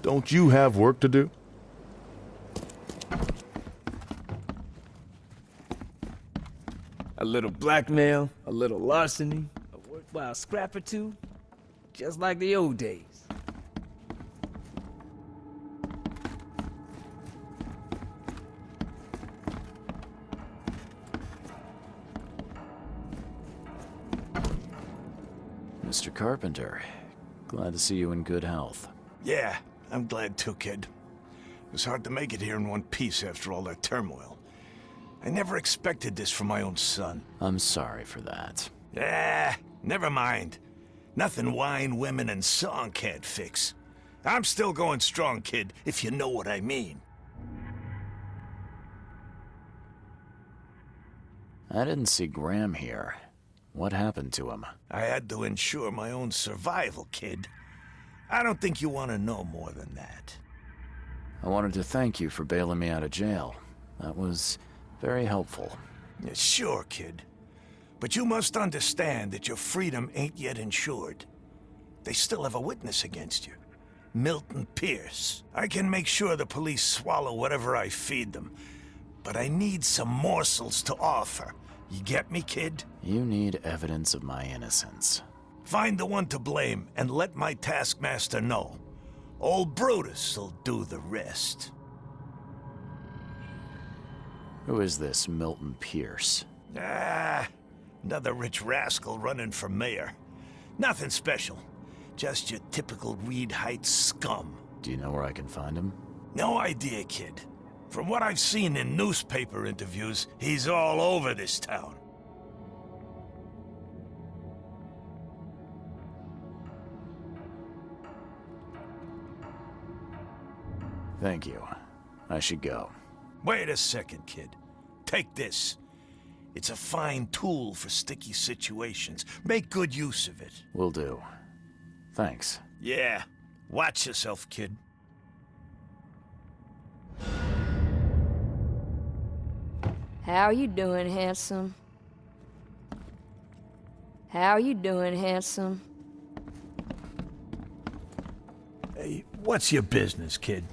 Don't you have work to do? A little blackmail, a little larceny, a worthwhile scrap or two, just like the old days. Mr. Carpenter, glad to see you in good health. Yeah, I'm glad too, kid. It was hard to make it here in one piece after all that turmoil. I never expected this from my own son. I'm sorry for that. Never mind. Nothing wine, women, and song can't fix. I'm still going strong, kid, if you know what I mean. I didn't see Graham here. What happened to him? I had to ensure my own survival, kid. I don't think you want to know more than that. I wanted to thank you for bailing me out of jail. That was very helpful. Yeah, sure, kid. But you must understand that your freedom ain't yet insured. They still have a witness against you. Milton Pierce. I can make sure the police swallow whatever I feed them. But I need some morsels to offer. You get me, kid? You need evidence of my innocence. Find the one to blame and let my taskmaster know. Old Brutus'll do the rest. Who is this Milton Pierce? Another rich rascal running for mayor. Nothing special. Just your typical Reed Heights scum. Do you know where I can find him? No idea, kid. From what I've seen in newspaper interviews, he's all over this town. Thank you. I should go. Wait a second, kid. Take this. It's a fine tool for sticky situations. Make good use of it. Will do. Thanks. Yeah. Watch yourself, kid. How you doing, handsome? How you doing, handsome? Hey, what's your business, kid?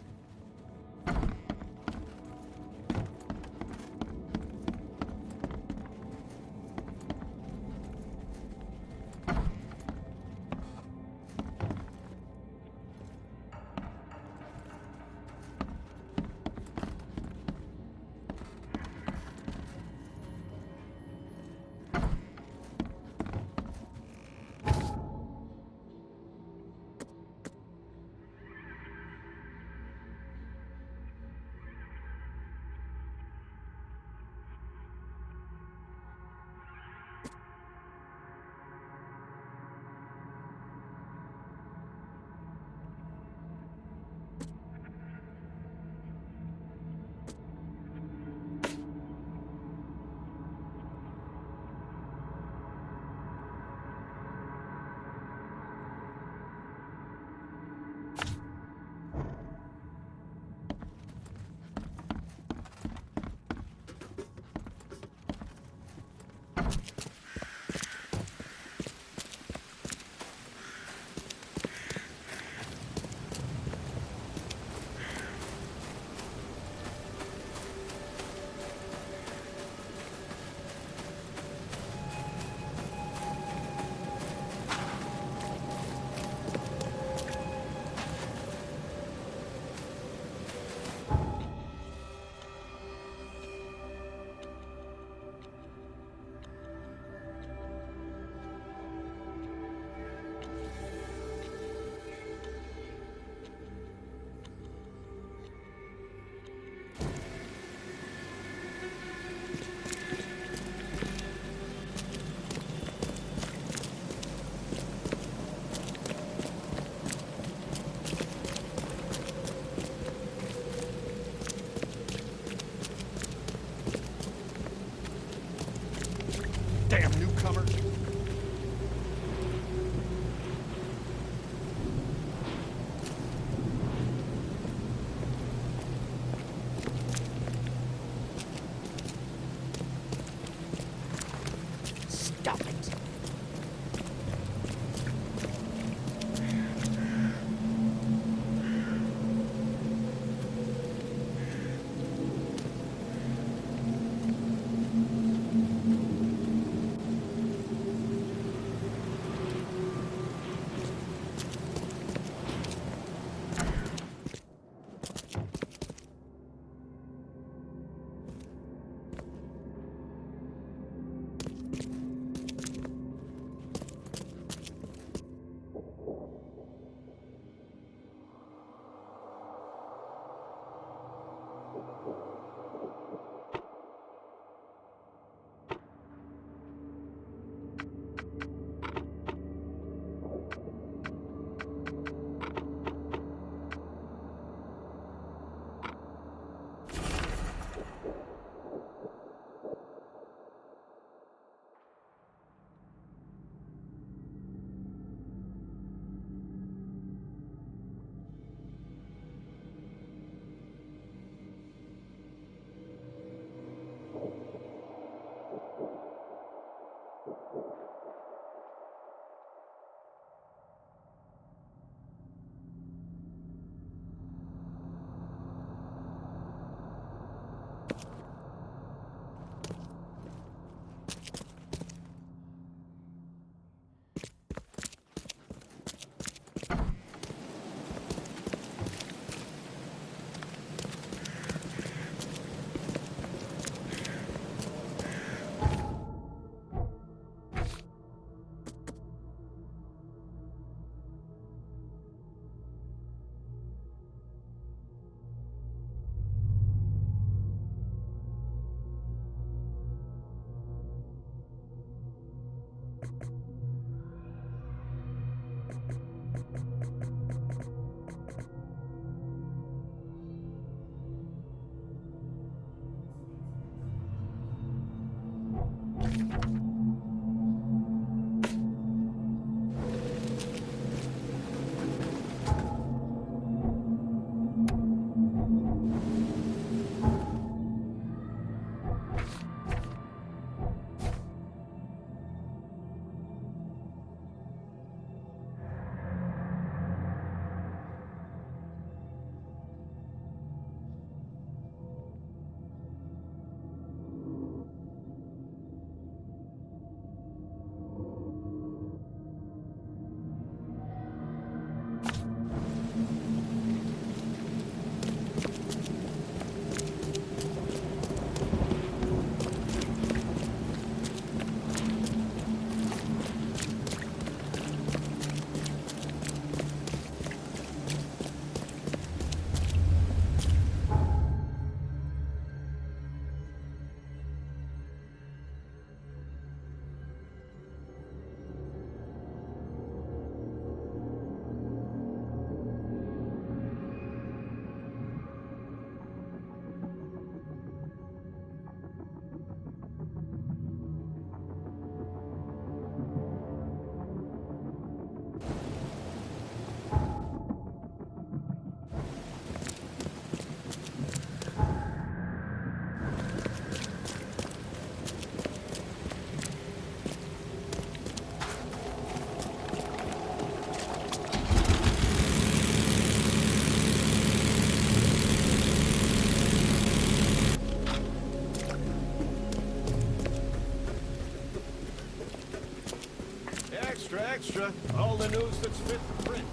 Extra, extra. All the news that's fit for print.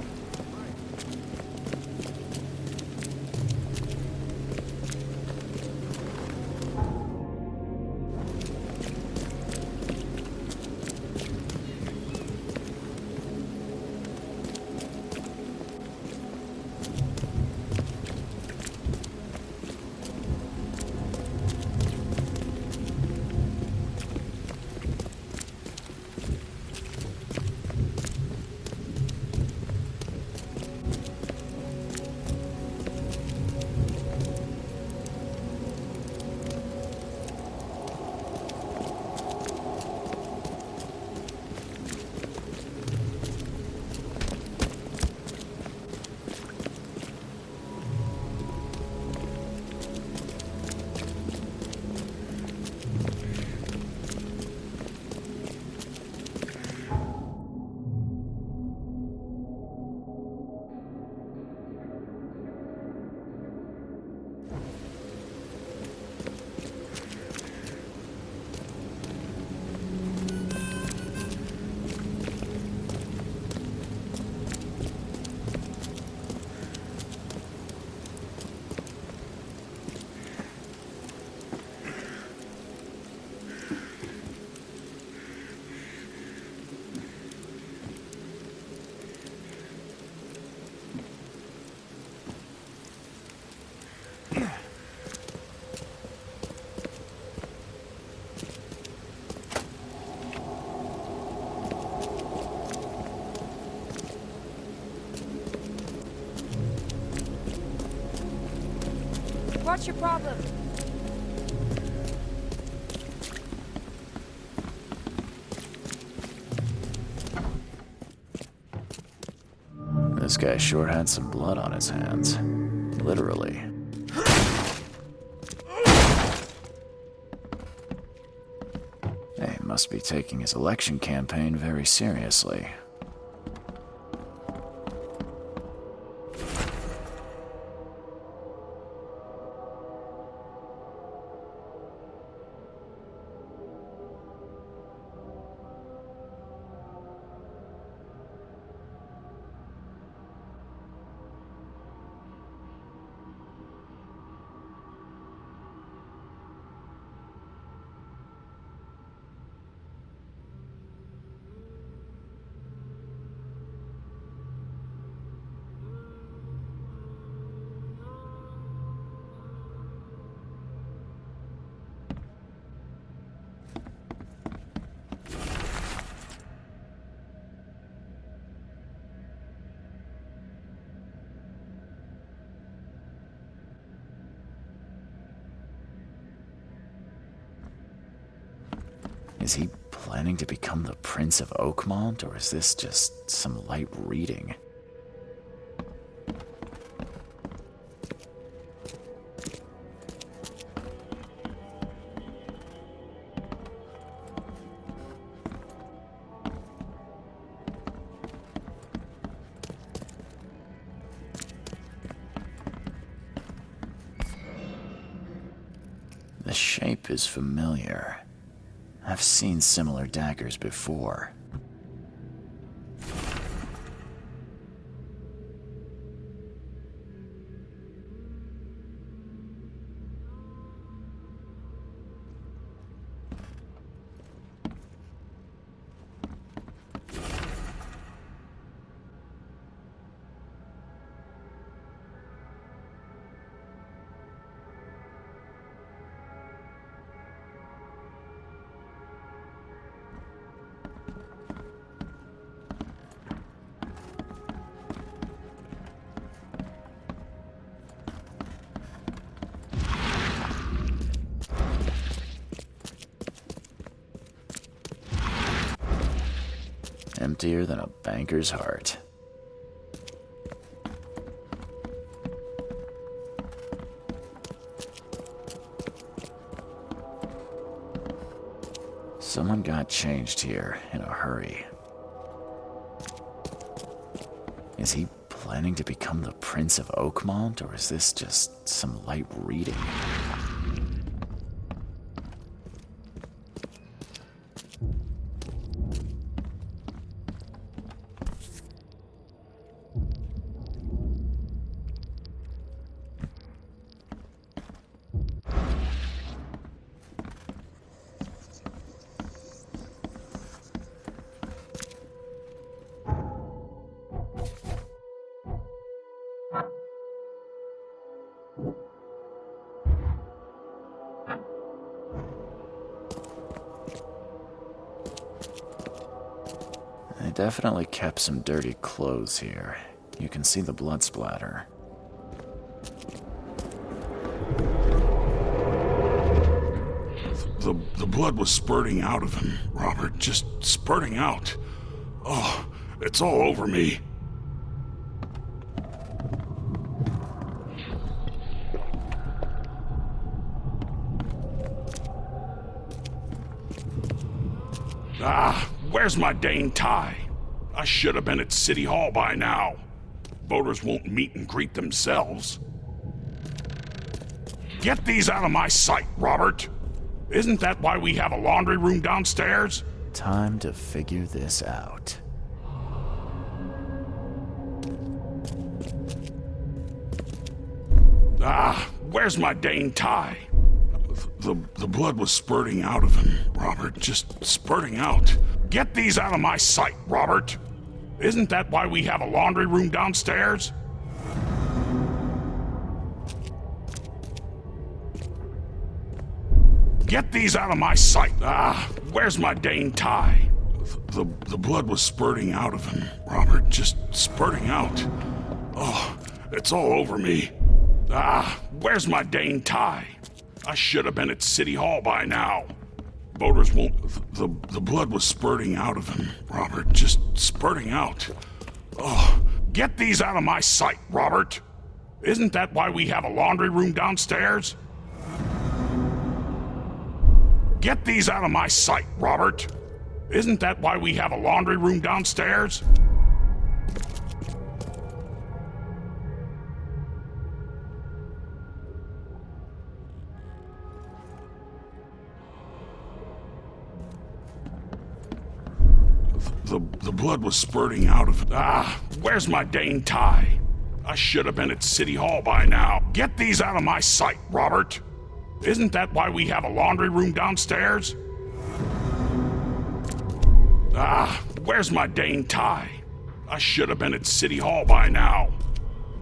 What's your problem? This guy sure had some blood on his hands. Literally. He must be taking his election campaign very seriously. Is he planning to become the Prince of Oakmont, or is this just some light reading? The shape is familiar. I've seen similar daggers before. Emptier than a banker's heart. Someone got changed here in a hurry. Is he planning to become the Prince of Oakmont, or is this just some light reading? They definitely kept some dirty clothes here. You can see the blood splatter. The blood was spurting out of him, Robert. Just spurting out. Oh, it's all over me. Ah, where's my dang tie? I should have been at City Hall by now. Voters won't meet and greet themselves. Get these out of my sight, Robert. Isn't that why we have a laundry room downstairs? Time to figure this out. Ah, where's my dang tie? The blood was spurting out of him, Robert. Just spurting out. Get these out of my sight, Robert. Isn't that why we have a laundry room downstairs? Get these out of my sight. Ah, where's my dang tie? The blood was spurting out of him, Robert. Just spurting out. Oh, it's all over me. Where's my Dane tie? I should have been at City Hall by now. Voters won't... The blood was spurting out of him, Robert. Just spurting out. Oh, get these out of my sight, Robert. Isn't that why we have a laundry room downstairs? Get these out of my sight, Robert. Isn't that why we have a laundry room downstairs? The blood was spurting out of... where's my Dane tie? I should have been at City Hall by now. Get these out of my sight, Robert. Isn't that why we have a laundry room downstairs? Where's my Dane tie? I should have been at City Hall by now.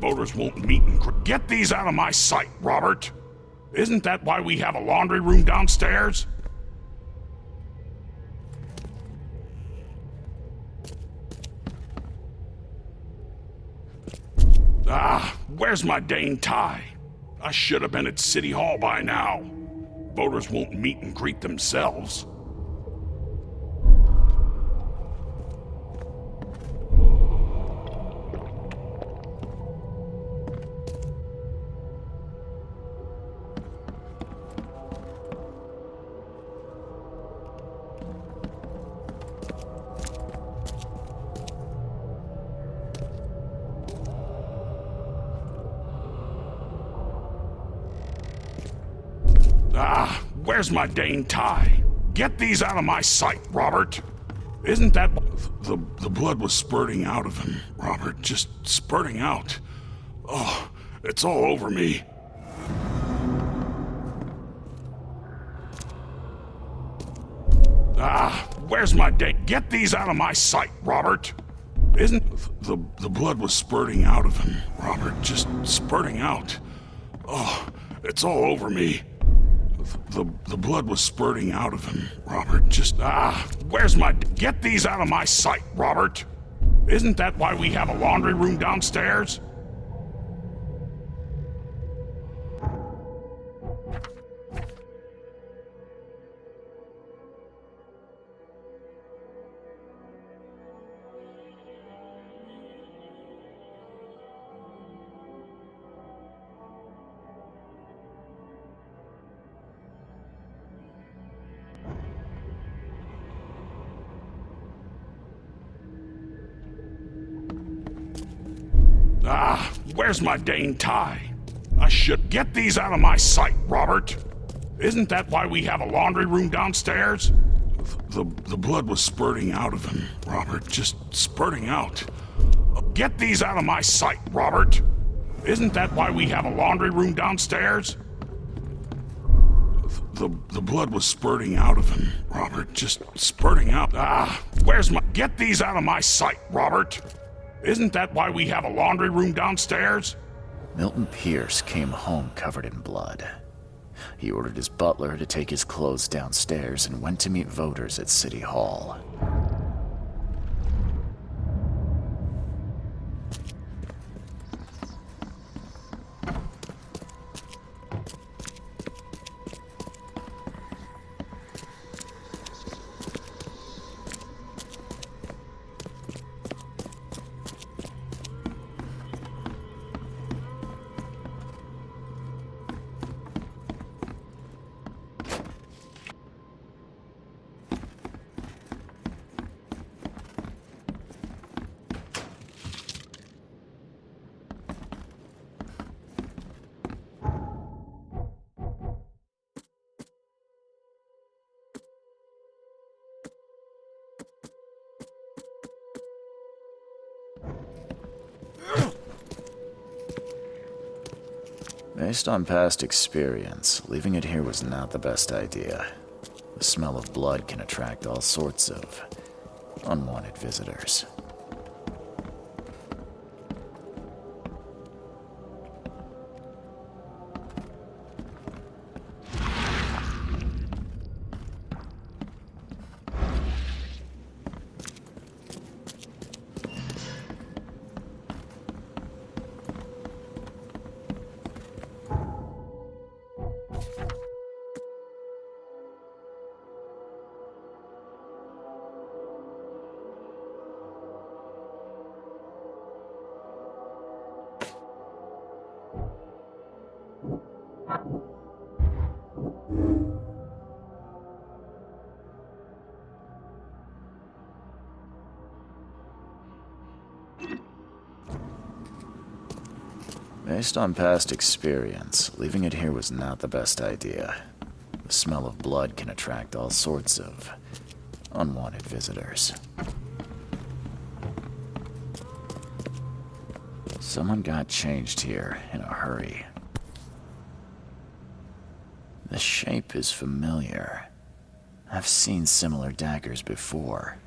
Voters won't meet and... Get these out of my sight, Robert. Isn't that why we have a laundry room downstairs? Where's my Dane tie? I should have been at City Hall by now. Voters won't meet and greet themselves. Where's my Dane tie? Get these out of my sight, Robert. Isn't that... The blood was spurting out of him, Robert. Just spurting out. Oh, it's all over me. Where's my Dane? Get these out of my sight, Robert. Isn't... The blood was spurting out of him, Robert. Just spurting out. Oh, it's all over me. The blood was spurting out of him, Robert. Just... where's my... Get these out of my sight, Robert. Isn't that why we have a laundry room downstairs? Where's my Dane tie? I should... Get these out of my sight, Robert. Isn't that why we have a laundry room downstairs? The blood was spurting out of him, Robert. Just spurting out. Get these out of my sight, Robert. Isn't that why we have a laundry room downstairs? The blood was spurting out of him, Robert. Just spurting out. Where's my... Get these out of my sight, Robert. Isn't that why we have a laundry room downstairs? Milton Pierce came home covered in blood. He ordered his butler to take his clothes downstairs and went to meet voters at City Hall. Based on past experience, leaving it here was not the best idea. The smell of blood can attract all sorts of unwanted visitors. Based on past experience, leaving it here was not the best idea. The smell of blood can attract all sorts of unwanted visitors. Someone got changed here in a hurry. The shape is familiar. I've seen similar daggers before.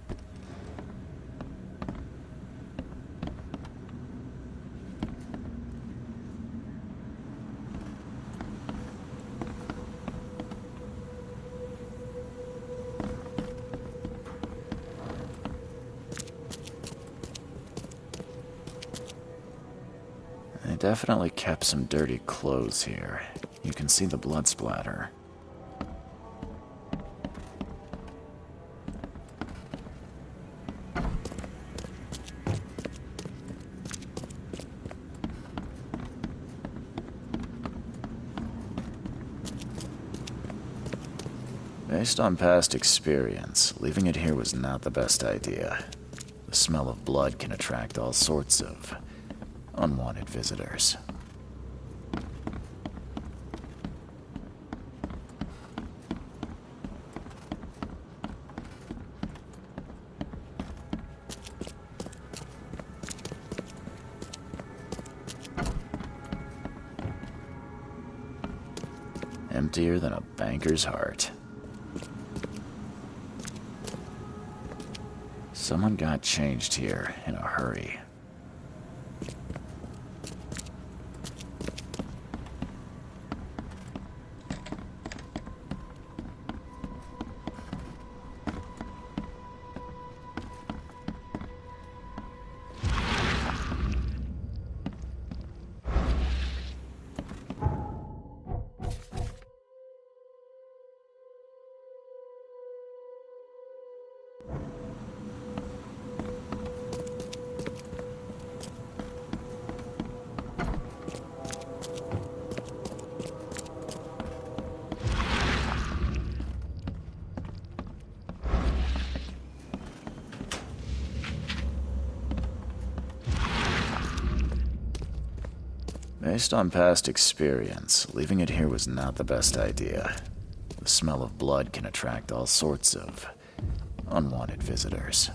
They definitely kept some dirty clothes here. You can see the blood splatter. Based on past experience, leaving it here was not the best idea. The smell of blood can attract all sorts of unwanted visitors. Emptier than a banker's heart. Someone got changed here in a hurry. Based on past experience, leaving it here was not the best idea. The smell of blood can attract all sorts of unwanted visitors.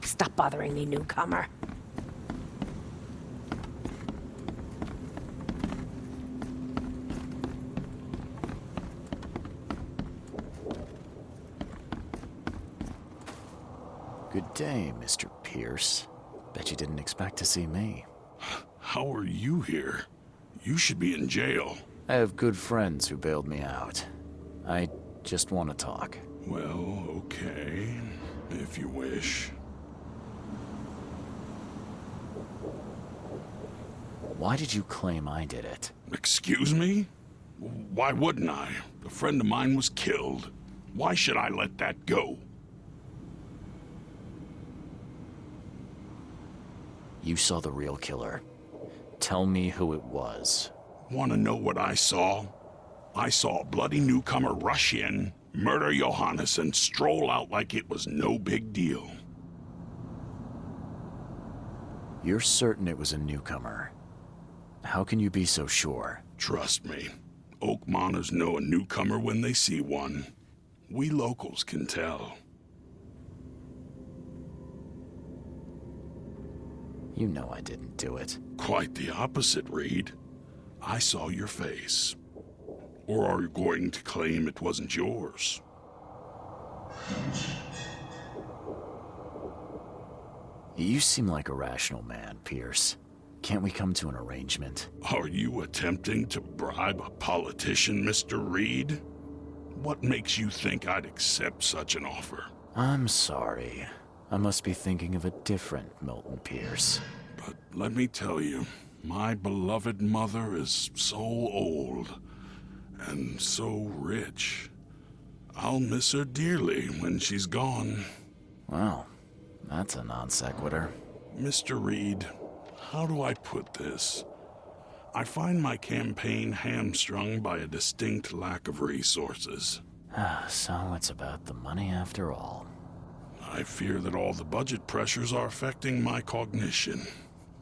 Stop bothering me, newcomer. Good day, Mr. Pierce. Bet you didn't expect to see me. How are you here? You should be in jail. I have good friends who bailed me out. I just want to talk. Well, okay, if you wish. Why did you claim I did it? Excuse me? Why wouldn't I? A friend of mine was killed. Why should I let that go? You saw the real killer. Tell me who it was. Want to know what I saw? I saw a bloody newcomer rush in, murder Johannes, and stroll out like it was no big deal. You're certain it was a newcomer. How can you be so sure? Trust me, Oakmoners know a newcomer when they see one. We locals can tell. You know I didn't do it. Quite the opposite, Reed. I saw your face. Or are you going to claim it wasn't yours? You seem like a rational man, Pierce. Can't we come to an arrangement? Are you attempting to bribe a politician, Mr. Reed? What makes you think I'd accept such an offer? I'm sorry. I must be thinking of a different Milton Pierce. But let me tell you, my beloved mother is so old and so rich. I'll miss her dearly when she's gone. Well, that's a non sequitur. Mr. Reed, how do I put this? I find my campaign hamstrung by a distinct lack of resources. So it's about the money after all. I fear that all the budget pressures are affecting my cognition.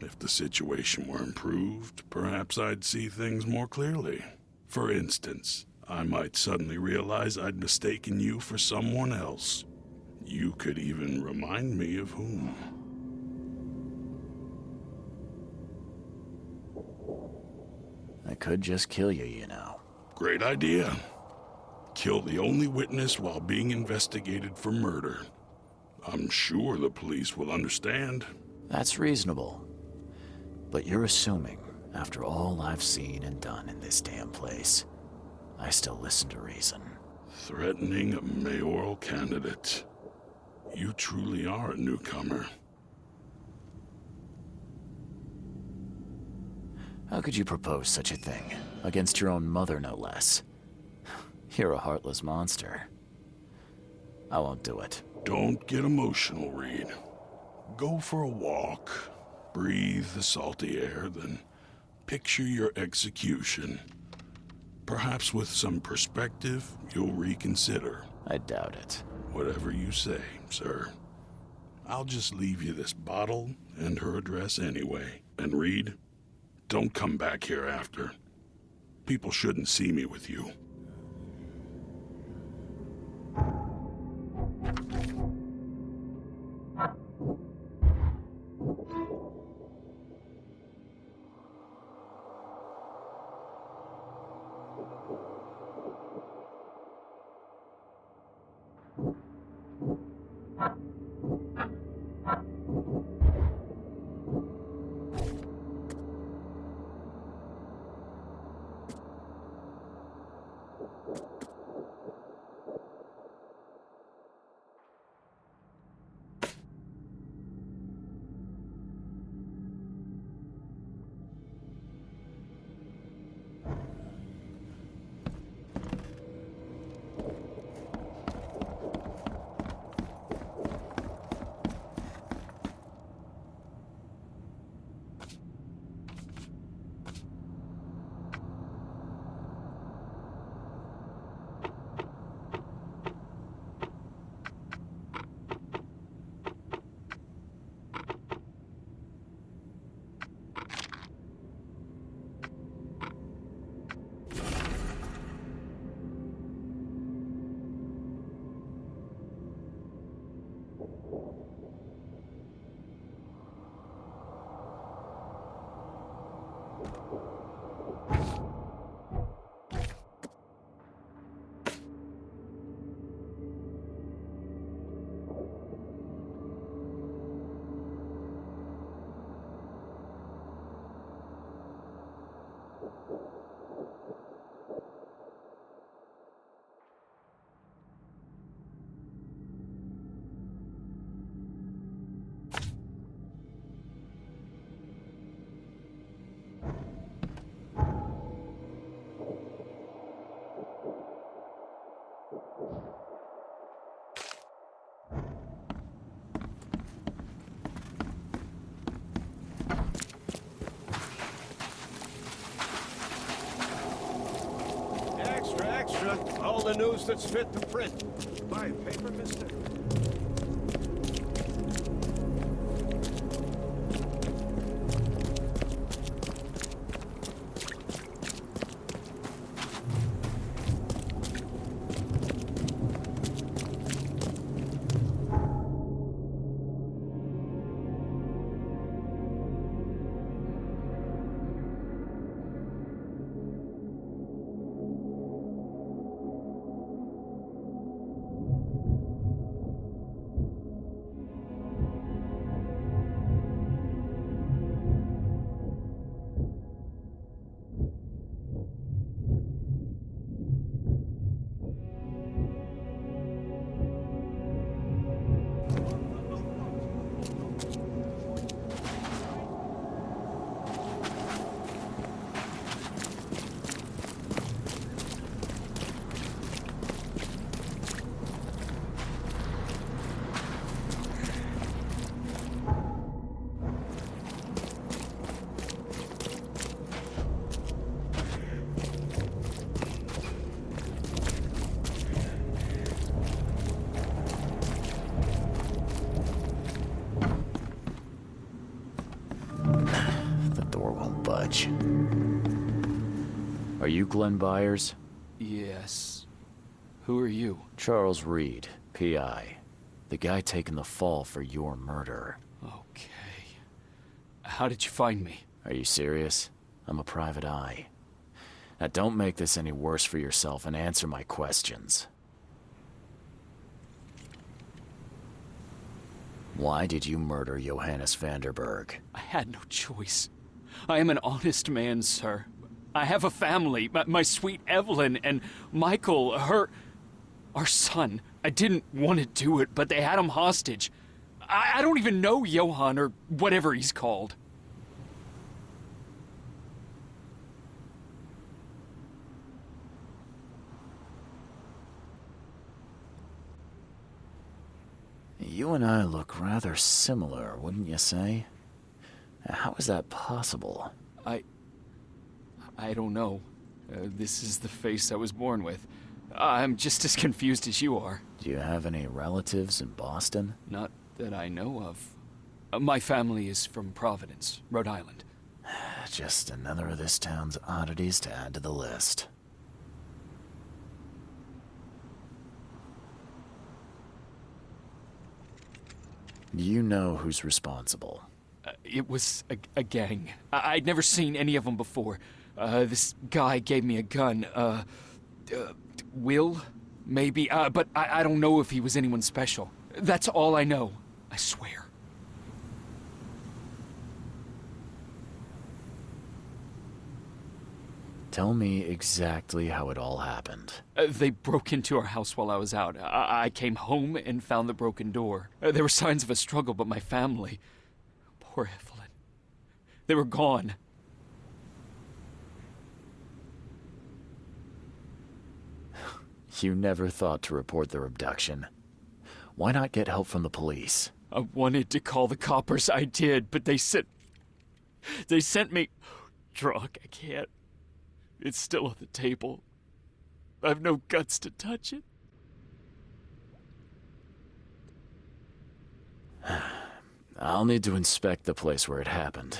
If the situation were improved, perhaps I'd see things more clearly. For instance, I might suddenly realize I'd mistaken you for someone else. You could even remind me of whom. I could just kill you, you know. Great idea. Kill the only witness while being investigated for murder. I'm sure the police will understand. That's reasonable. But you're assuming, after all I've seen and done in this damn place, I still listen to reason. Threatening a mayoral candidate. You truly are a newcomer. How could you propose such a thing? Against your own mother, no less. You're a heartless monster. I won't do it. Don't get emotional, Reed. Go for a walk. Breathe the salty air, then picture your execution. Perhaps with some perspective, you'll reconsider. I doubt it. Whatever you say, sir. I'll just leave you this bottle and her address anyway. And Reed, don't come back here after. People shouldn't see me with you. extra. All the news that's fit to print. Buy a paper, mister? The door won't budge. Are you Glenn Byers? Yes. Who are you? Charles Reed, P.I. The guy taking the fall for your murder. Okay. How did you find me? Are you serious? I'm a private eye. Now don't make this any worse for yourself and answer my questions. Why did you murder Johannes Vanderberg? I had no choice. I am an honest man, sir. I have a family, my sweet Evelyn and Michael, our son. I didn't want to do it, but they had him hostage. I don't even know Johann or whatever he's called. You and I look rather similar, wouldn't you say? How is that possible? I don't know. This is the face I was born with. I'm just as confused as you are. Do you have any relatives in Boston? Not that I know of. My family is from Providence, Rhode Island. Just another of this town's oddities to add to the list. Do you know who's responsible? It was a gang. I'd never seen any of them before. This guy gave me a gun. Will? Maybe. But I don't know if he was anyone special. That's all I know. I swear. Tell me exactly how it all happened. They broke into our house while I was out. I came home and found the broken door. There were signs of a struggle, but my family... Poor Evelyn. They were gone. You never thought to report their abduction. Why not get help from the police? I wanted to call the coppers. I did, but they sent me... Drunk. I can't. It's still on the table. I've no guts to touch it. I'll need to inspect the place where it happened.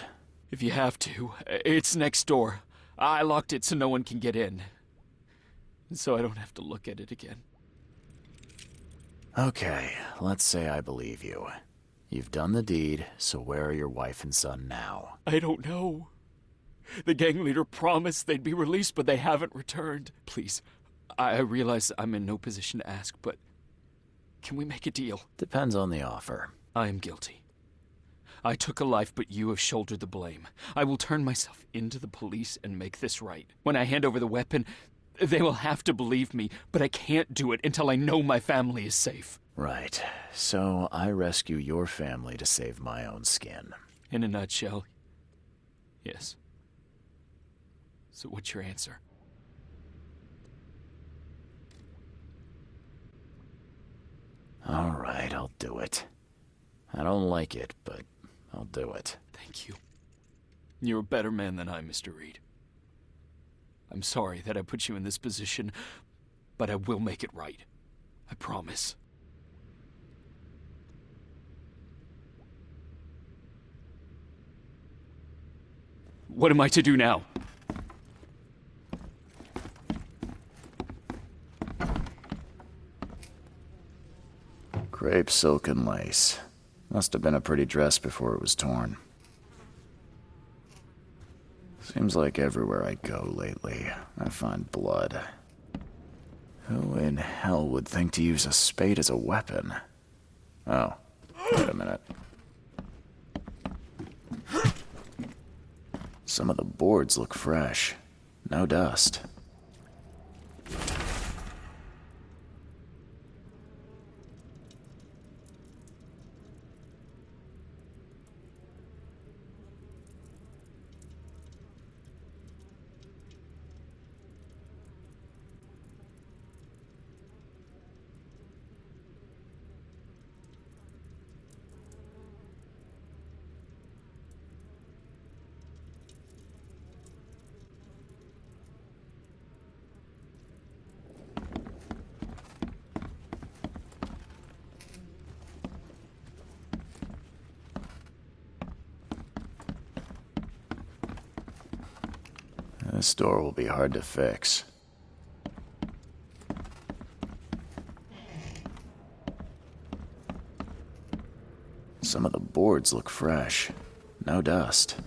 If you have to, it's next door. I locked it so no one can get in. So I don't have to look at it again. Okay, let's say I believe you. You've done the deed, so where are your wife and son now? I don't know. The gang leader promised they'd be released, but they haven't returned. Please, I realize I'm in no position to ask, but can we make a deal? Depends on the offer. I am guilty. I took a life, but you have shouldered the blame. I will turn myself into the police and make this right. When I hand over the weapon, they will have to believe me, but I can't do it until I know my family is safe. Right. So I rescue your family to save my own skin. In a nutshell, yes. So what's your answer? All right, I'll do it. I don't like it, but I'll do it. Thank you. You're a better man than I, Mr. Reed. I'm sorry that I put you in this position, but I will make it right. I promise. What am I to do now? Crepe, silk, and lace. Must have been a pretty dress before it was torn. Seems like everywhere I go lately, I find blood. Who in hell would think to use a spade as a weapon? Oh, wait a minute. Some of the boards look fresh. No dust. This door will be hard to fix. Some of the boards look fresh. No dust.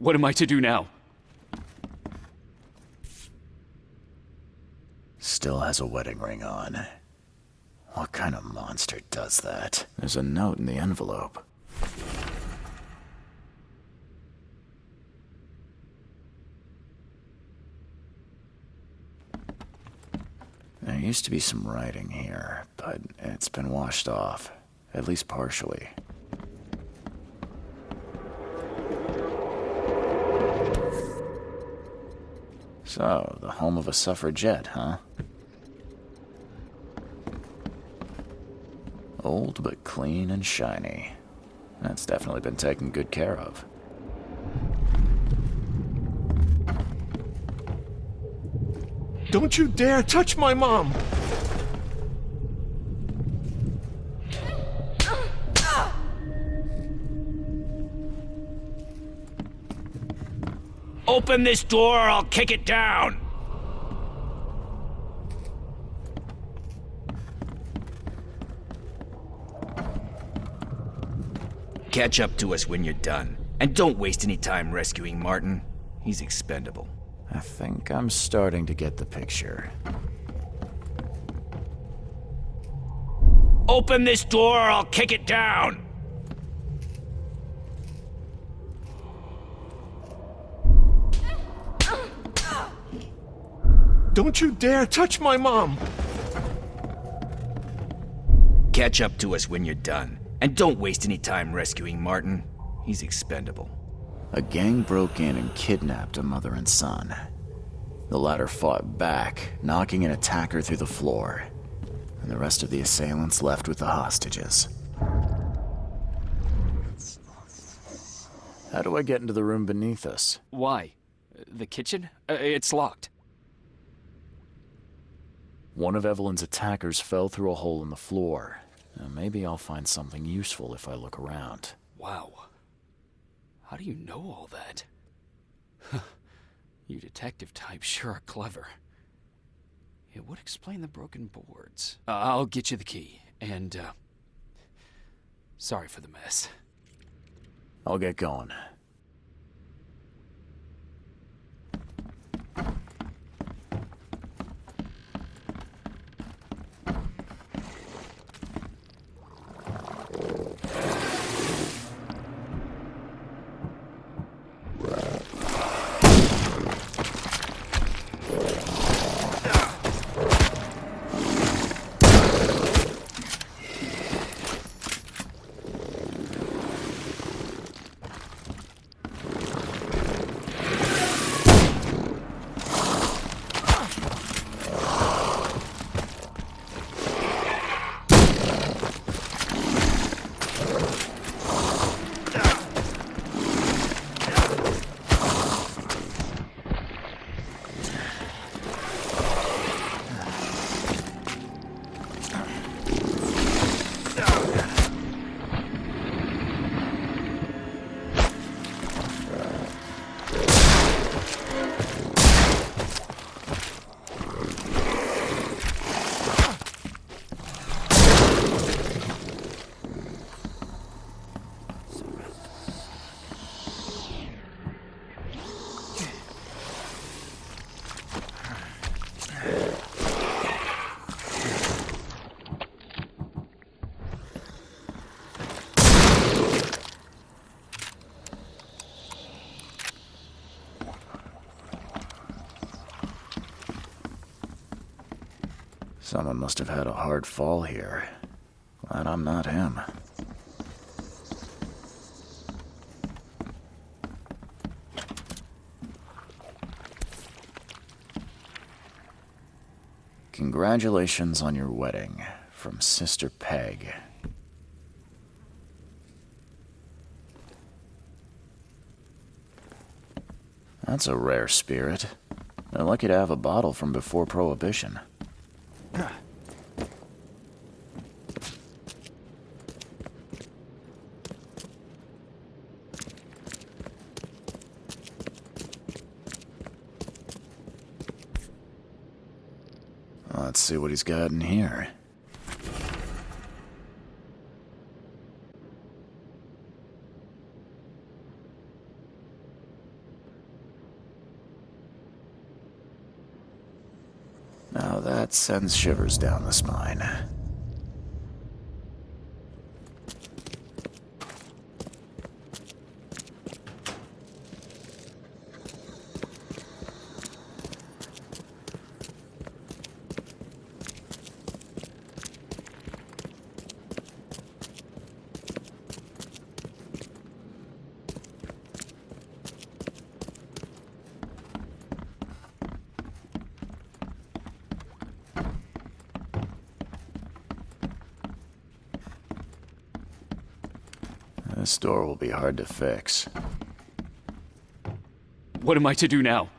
What am I to do now? Still has a wedding ring on. What kind of monster does that? There's a note in the envelope. There used to be some writing here, but it's been washed off, at least partially. So, the home of a suffragette, huh? Old but clean and shiny. That's definitely been taken good care of. Don't you dare touch my mom! Open this door or I'll kick it down! Catch up to us when you're done. And don't waste any time rescuing Martin. He's expendable. I think I'm starting to get the picture. Open this door or I'll kick it down! Don't you dare touch my mom! Catch up to us when you're done. And don't waste any time rescuing Martin. He's expendable. A gang broke in and kidnapped a mother and son. The latter fought back, knocking an attacker through the floor, and the rest of the assailants left with the hostages. How do I get into the room beneath us? Why? The kitchen? It's locked. One of Evelyn's attackers fell through a hole in the floor. Maybe I'll find something useful if I look around. Wow. How do you know all that? You detective types sure are clever. It would explain the broken boards. I'll get you the key, and, sorry for the mess. I'll get going. Someone must have had a hard fall here. Glad I'm not him. Congratulations on your wedding, from Sister Peg. That's a rare spirit. They're lucky to have a bottle from before Prohibition. Let's see what he's got in here. Now that sends shivers down the spine. This door will be hard to fix. What am I to do now?